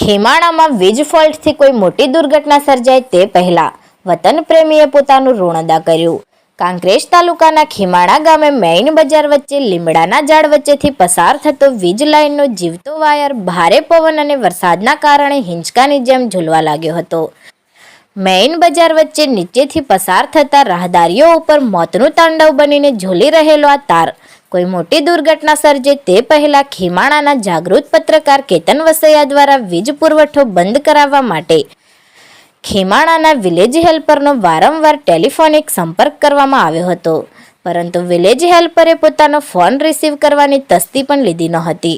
ખેમાણામાં વીજ ફોલ્ટથી કોઈ મોટી દુર્ઘટના સર્જાય તે પહેલા વતન પ્રેમીએ પોતાનું ઋણ અદા કર્યું. કાંકરેજ તાલુકાના ખેમાણા ગામે મેઇન બજાર વચ્ચે લીમડાના ઝાડ વચ્ચેથી પસાર થતો વીજ લાઇનનો જીવતો વાયર ભારે પવન અને વરસાદના કારણે હિંચકાની જેમ ઝૂલવા લાગ્યો હતો. મેઇન બજાર વચ્ચે નીચેથી પસાર થતા રાહદારીઓ ઉપર મોતનું તાંડવ બનીને ઝૂલી રહેલો આ તાર કોઈ મોટી દુર્ઘટના સર્જે તે પહેલા ખેમાણાના જાગૃત પત્રકાર કેતન વસૈયા દ્વારા વીજ પુરવઠો બંધ કરાવવા માટે ખેમાણાના વિલેજ હેલ્પરનો વારંવાર ટેલિફોનિક સંપર્ક કરવામાં આવ્યો હતો, પરંતુ વિલેજ હેલ્પરે પોતાનો ફોન રિસીવ કરવાની તસ્દી પણ લીધી નહોતી,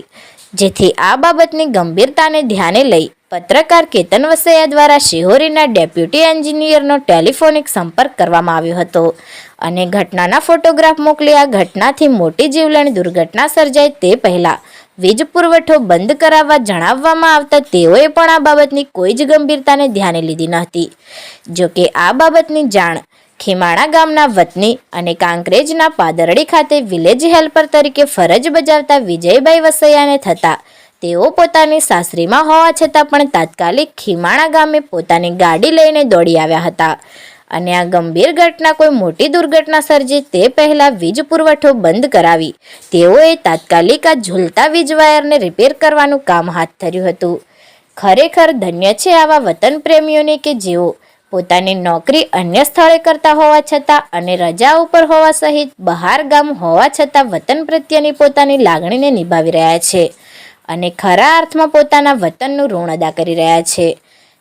જેથી આ બાબતની ગંભીરતાને ધ્યાને લઈ પત્રકાર કેતન વસૈયા દ્વારા શિહોરીના ડેપ્યુટી એન્જિનિયરનો ટેલિફોનિક સંપર્ક કરવામાં આવ્યો હતો અને ઘટનાના ફોટોગ્રાફ મોકલી આ ઘટનાથી મોટી જીવલેણ દુર્ઘટના સર્જાય તે પહેલા વીજ પુરવઠો બંધ કરાવવા જણાવવામાં આવતા તેઓએ પણ આ બાબતની કોઈ જ ગંભીરતાને ધ્યાને લીધી નહોતી. જોકે આ બાબતની જાણ ખેમાણા ગામના વતની અને કાંકરેજના પાદરડી ખાતે વિલેજ હેલ્પર તરીકે ફરજ બજાવતા વિજયભાઈ વસૈયાને થતા તેઓ પોતાની સાસરીમાં હોવા છતાં પણ તાત્કાલિક ખેમાણા ગામે પોતાની ગાડી લઈને દોડી આવ્યા હતા અને આ ગંભીર ઘટના કોઈ મોટી દુર્ઘટના સર્જે તે પહેલા વીજ પુરવઠો બંધ કરાવી તેઓએ તાત્કાલિક આ ઝૂલતા વીજ વાયરને રિપેર કરવાનું કામ હાથ ધર્યું હતું. ખરેખર ધન્ય છે આવા વતન પ્રેમીઓને કે જેઓ પોતાની નોકરી અન્ય સ્થળે કરતા હોવા છતાં અને રજા ઉપર હોવા સહિત બહાર ગામ હોવા છતાં વતન પ્રત્યેની પોતાની લાગણીને નિભાવી રહ્યા છે અને ખરા અર્થમાં પોતાના વતનનું ઋણ અદા કરી રહ્યા છે.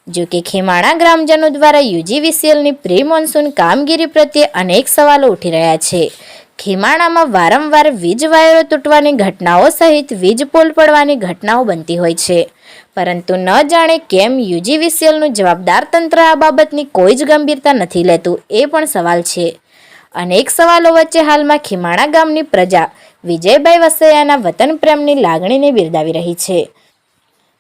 જો કે ખેમાણા ગ્રામજનો દ્વારા યુજીવીસીએલની પ્રી મોન્સૂન કામગીરી પ્રત્યે અનેક સવાલો ઉઠી રહ્યા છે. ખેમાણામાં વારંવાર વીજ વાયરો તૂટવાની ઘટનાઓ સહિત વીજ પોલ પડવાની ઘટનાઓ બનતી હોય છે, પરંતુ ન જાણે કેમ યુજીવીસીએલનું જવાબદાર તંત્ર આ બાબતની કોઈ જ ગંભીરતા નથી લેતું એ પણ સવાલ છે. અનેક સવાલો વચ્ચે હાલમાં ખેમાણા ગામની પ્રજા વિજયભાઈ વસૈયાના વતન પ્રેમની લાગણીને બિરદાવી રહી છે.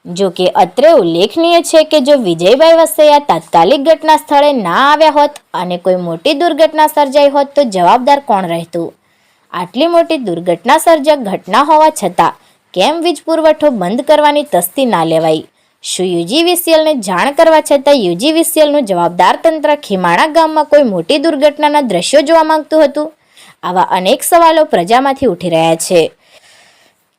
જો કે અત્રે ઉલ્લેખનીય છે કે જો વિજયભાઈ વસૈયા તાત્કાલિક ઘટના સ્થળે ના આવ્યા હોત અને કોઈ મોટી દુર્ઘટના સર્જાઈ હોત તો જવાબદાર કોણ રહેતું? આટલી મોટી દુર્ઘટના સર્જક ઘટના હોવા છતાં કેમ વીજ પુરવઠો બંધ કરવાની તસ્દી ના લેવાઈ? શું યુજીવીસીએલને જાણ કરવા છતાં યુજીવીસીએલનું જવાબદાર તંત્ર ખેમાણા ગામમાં કોઈ મોટી દુર્ઘટનાના દ્રશ્યો જોવા માંગતું હતું? આવા અનેક સવાલો પ્રજામાંથી ઉઠી રહ્યા છે.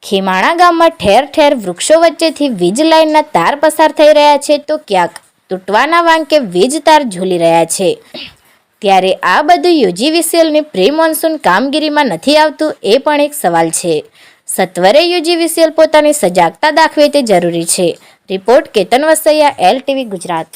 ખેમાણા ગામમાં ઠેર ઠેર વૃક્ષો વચ્ચેથી વીજ લાઇનના તાર પસાર થઈ રહ્યા છે તો ક્યાંક તૂટવાના વાંકે વીજ તાર ઝૂલી રહ્યા છે. ત્યારે આ બધું યુજીવીસીએલની પ્રી મોન્સૂન કામગીરીમાં નથી આવતું એ પણ એક સવાલ છે. સત્વરે યુજીવીસીએલ પોતાની સજાગતા દાખવે તે જરૂરી છે. Report Ketan Vasaiya, LTV Gujarat.